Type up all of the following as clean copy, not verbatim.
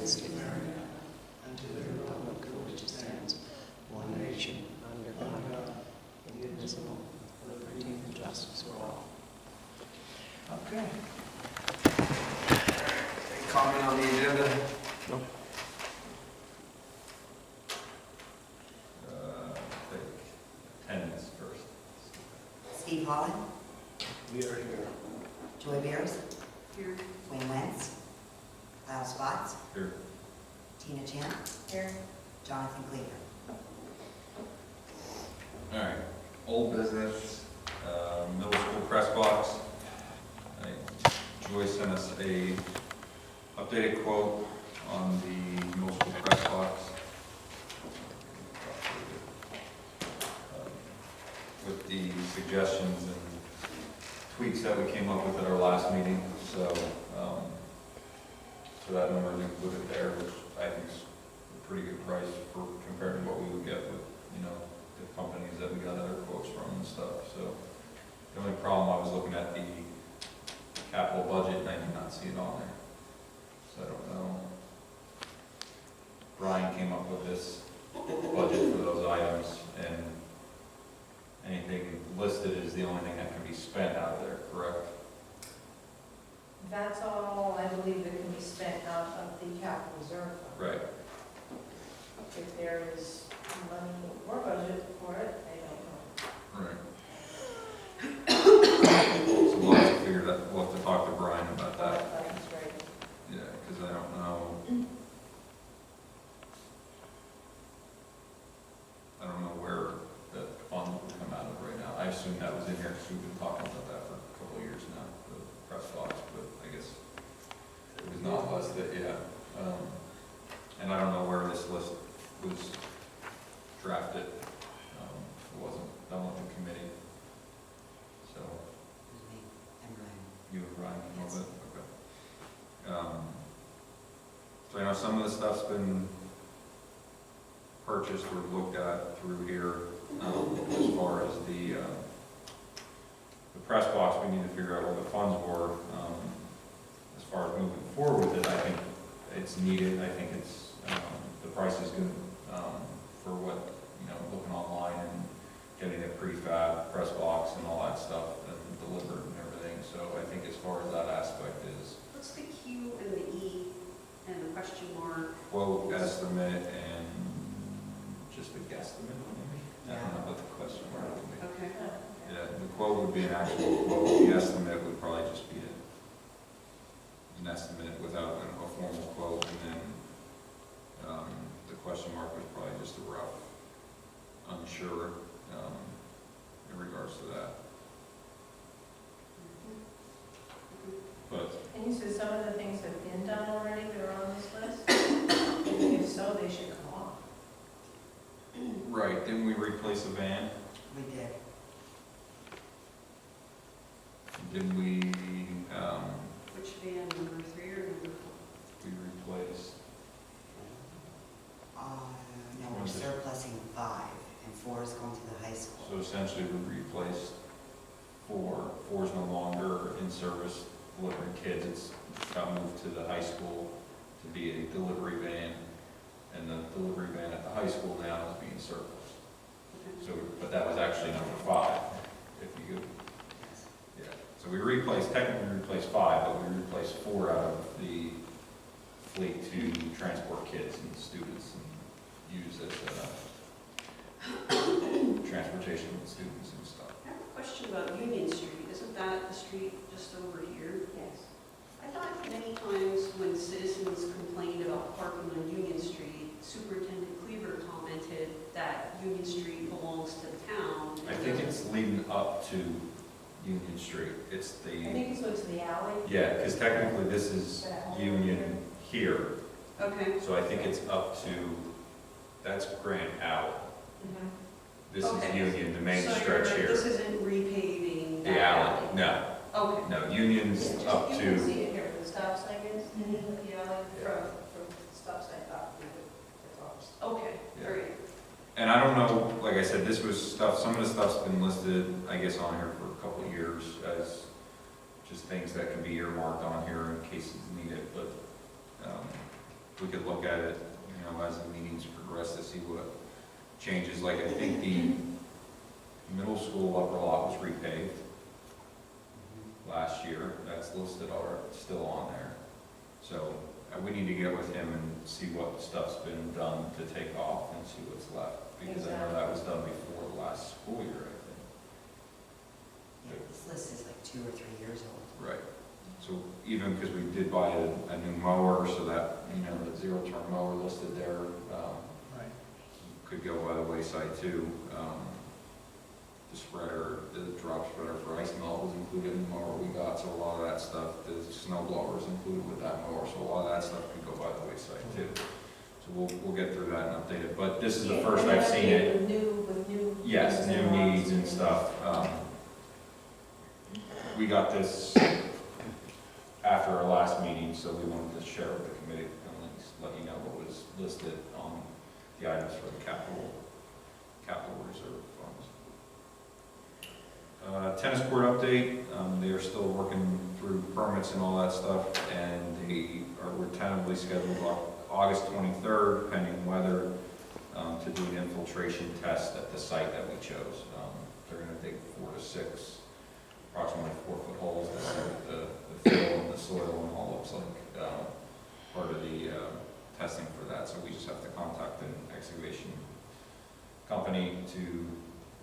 against America, and to the republic for which it stands, one nation, under God, indivisible, with liberty and justice for all. Okay. Any comment on the agenda? No. Take attendance first. Steve Holland, We are here. Joy Beers. Here. Wayne Wentz. Kyle Spots. Here. Tina Chan. Here. Jonathan Cleaver. All right, old business, middle school press box. Joy sent us a updated quote on the middle school press box. With the suggestions and tweaks that we came up with at our last meeting, so that number is included there, which I think is a pretty good price for compared to what we would get with, the companies that we got other quotes from and stuff. So the only problem, I was looking at the capital budget and I did not see it on there. So I don't know. Brian came up with this budget for those items, and anything listed is the only thing that can be spent out of there, correct? That's all, I believe, that can be spent out of the capital reserve fund. Right. If there is money or budget for it, I don't know. Right. So we'll have to figure that, we'll have to talk to Brian about that. That's right. Yeah, because I don't know. I don't know where the fund would come out of right now. I assume that was in here because we've been talking about that for a couple of years now, the press box, but I guess it was not listed, yeah. And I don't know where this list was drafted. It wasn't done with the committee. So, Me and Ryan. you and Brian a little bit? Okay. So I know some of the stuff's been purchased or looked at through here, as far as the press box. We need to figure out what the funds were. As far as moving forward with it, I think it's needed. I think it's, the price is good, for what, looking online and getting a prefab press box and all that stuff and delivered and everything. So I think as far as that aspect is What's the Q and the E and the question mark? quote, estimate, and just a guesstimate, maybe? I don't know what the question mark would be. Okay. Yeah, the quote would be an actual quote. The estimate would probably just be an estimate without a formal quote, and then the question mark was probably just a rough, unsure in regards to that. But And you said some of the things have been done already that are on this list? If so, they should come off. right, didn't we replace a van? We did. Didn't we? Which van, number 3 or number 4? We replaced. No, we're surplusing 5, and 4 is going to the high school. So essentially, we replaced 4. 4 is no longer in service delivering kids. It's got moved to the high school to be a delivery van, and the delivery van at the high school now is being surplus. So, but that was actually number 5, if you go. Yeah. So we technically replaced 5, but we replaced 4 out of the fleet to transport kids and students and use as transportation with students and stuff. I have a question about Union Street. Isn't that the street just over here? Yes. I thought many times when citizens complained about parking on Union Street, Superintendent Cleaver commented that Union Street belongs to the town. I think it's leading up to Union Street. It's I the, think he's looks to the alley. yeah, because technically this is Union here. Okay. So I think it's up to, that's Grant out. Mhm. This is Okay. Union, the main So stretch here. This isn't repaving The that alley, no, Okay. no, Union's Yeah, up you can to, see it here, where the stop sign is, Mhm. the alley, Yeah. from the stop sign up, it's ours. Okay, Yeah. very good. and I don't know, like I said, this was stuff, some of the stuff's been listed, I guess, on here for a couple of years as just things that can be earmarked on here in case it's needed, but we could look at it, as the meetings progress to see what changes. Like, I think the middle school upper lot was repaved last year. That's listed or still on there. So we need to get with him and see what stuff's been done to take off and see what's left. Because I know that was done before the last school year, I think. Yeah, this list is like 2 or 3 years old. Right. So even because we did buy a new mower, so that, the zero-turn mower listed there, Right. could go by the wayside too. The spreader, the drop spreader for ice melt was included in the mower we got, so a lot of that stuff, the snow blower is included with that mower, so a lot of that stuff could go by the wayside too. So we'll get through that and update it, but this is the first I've seen it. With new. Yes, new needs and stuff. We got this after our last meeting, so we wanted to share with the committee and at least let you know what was listed on the items for the capital reserve funds. Tennis court update, they are still working through permits and all that stuff, and we're tentatively scheduled August 23rd, pending weather, to do an infiltration test at the site that we chose. They're going to dig 4 to 6, approximately 4-foot holes to see what the fill and the soil and all looks like, part of the testing for that. So we just have to contact an excavation company to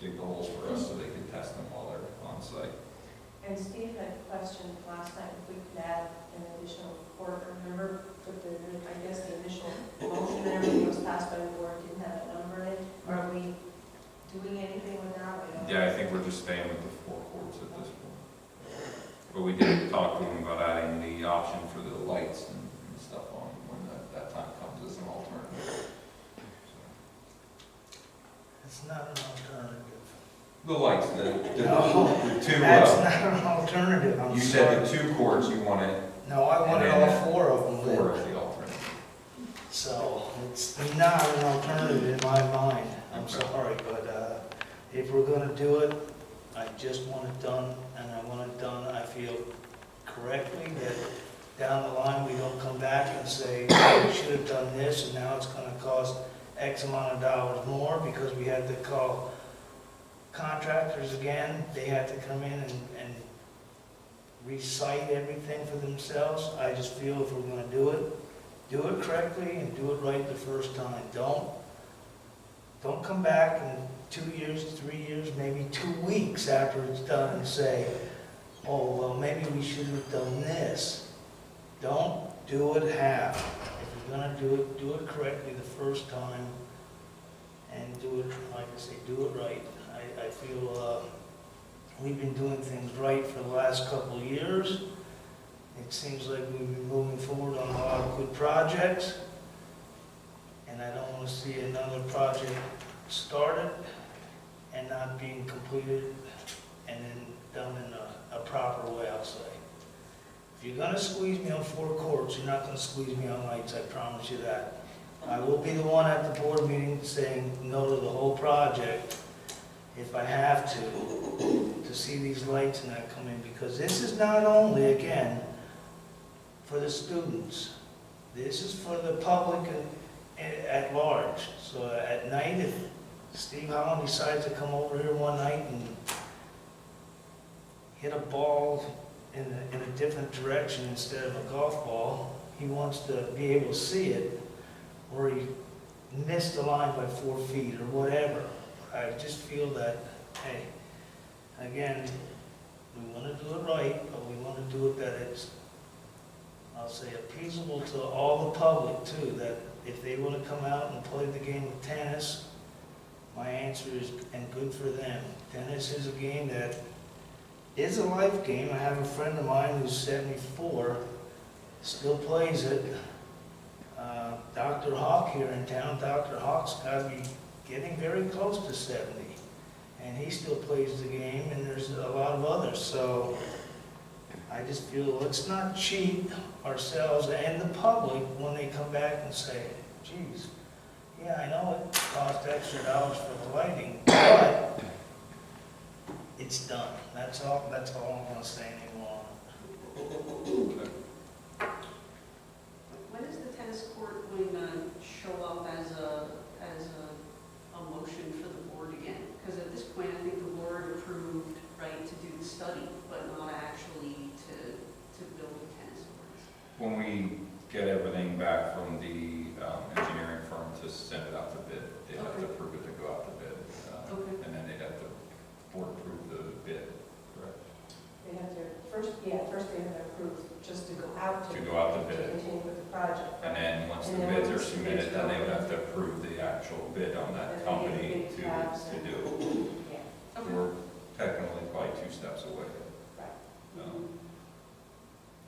dig the holes for us so they can test them while they're on site. And Steve had questioned last time if we could add an additional court. Remember, with the initial motion and everything was passed by the board, didn't have a number in it. Are we doing anything with that? Yeah, I think we're just staying with the 4 courts at this point. But we did talk to them about adding the option for the lights and stuff on when that time comes as an alternative. It's not an alternative. The lights, the No, two, That's not an alternative, I'm you sorry. said the 2 courts you wanted, No, I wanted And then all 4 of them 4 lit. as the alternative. So it's not an alternative in my mind. I'm sorry, but if we're gonna do it, I just want it done, and I want it done, I feel correctly, that down the line, we don't come back and say, we should have done this, and now it's gonna cost X amount of dollars more, because we had to call contractors again, they had to come in and recite everything for themselves. I just feel if we're gonna do it correctly and do it right the first time. Don't come back in 2 years, 3 years, maybe 2 weeks after it's done and say, oh, well, maybe we should have done this. Don't do it half. If you're gonna do it correctly the first time, and do it, like I say, do it right. I feel we've been doing things right for the last couple of years. It seems like we've been moving forward on a lot of good projects, and I don't want to see another project started and not being completed and then done in a proper way, I'll say. If you're gonna squeeze me on 4 courts, you're not gonna squeeze me on lights, I promise you that. I will be the one at the board meeting saying no to the whole project if I have to see these lights and that come in, because this is not only, again, for the students. This is for the public at large. So at night, if Steve Holland decides to come over here one night and hit a ball in a different direction instead of a golf ball, he wants to be able to see it, or he missed the line by 4 feet or whatever. I just feel that, hey, again, we want to do it right, but we want to do it that it's, I'll say, appeasable to all the public too, that if they want to come out and play the game of tennis, my answer is, and good for them. Tennis is a game that is a life game. I have a friend of mine who's 74, still plays it. Dr. Hawk here in town, Dr. Hawk's got to be getting very close to 70, and he still plays the game, and there's a lot of others. So I just feel let's not cheat ourselves and the public when they come back and say, geez, yeah, I know it cost extra dollars for the lighting, but it's done. That's all I'm going to say anymore. When is the tennis court get everything back from the engineering firm to send it out to bid. They'd have to Okay. approve it to go out to bid. Okay. And then they'd have to board approve the bid, correct? They have to, first they have to approve just to go out To go out to to bid. continue with the project. And then once the And then bids are once the submitted, bids then they go would in. have to approve the actual bid on And that then company they get tabs to and- do. Yeah, Okay. We're technically probably 2 steps away. right.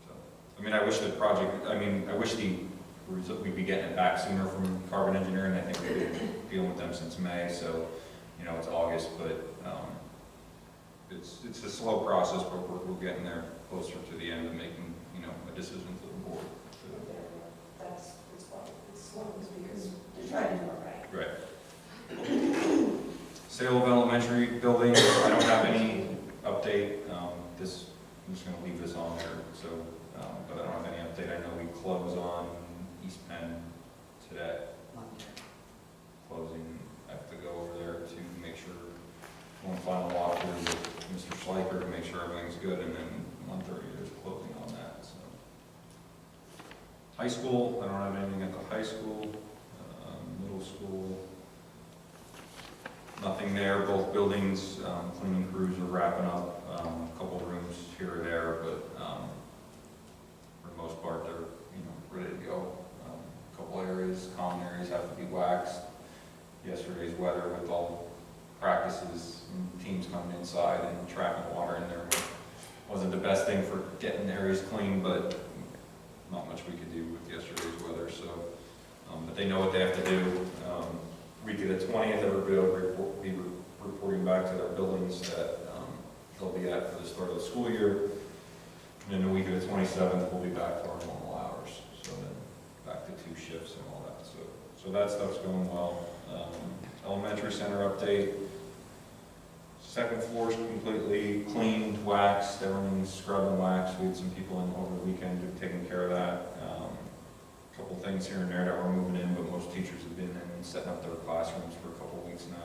So, I mean, I wish the project, I mean, I wish we'd be getting it back sooner from Carbon Engineering. I think we've been dealing with them since May, so, you know, it's August, but it's a slow process, but we're getting there closer to the end of making, you know, a decision to the board. That's, it's slow, it's because they're trying to do it right. Right. Sale of elementary buildings, I don't have any update. I'm just gonna leave this on there, so, but I don't have any update. I know we close on East Penn today. Closing, I have to go over there to make sure, one final walkthrough with Mr. Schleicher to make sure everything's good, and then 1:30 there's closing on that, so. High school, I don't have anything at the high school. Middle school, nothing there. Both buildings, cleaning crews are wrapping up, a couple rooms here or there, but for the most part, they're, you know, ready to go. A couple areas, common areas have to be waxed. Yesterday's weather with all practices and teams coming inside and tracking water in there wasn't the best thing for getting areas clean, but not much we could do with yesterday's weather, so, but they know what they have to do. Week of the 20th, everybody will be reporting back to their buildings that they'll be at for the start of the school year. And then the week of the 27th, we'll be back to our normal hours, so then back to 2 shifts and all that, so that stuff's going well. Elementary center update. Second floor's completely cleaned, waxed, everything's scrubbed and waxed. We had some people in over the weekend who've taken care of that. Couple things here and there that we're moving in, but most teachers have been in and setting up their classrooms for a couple weeks now.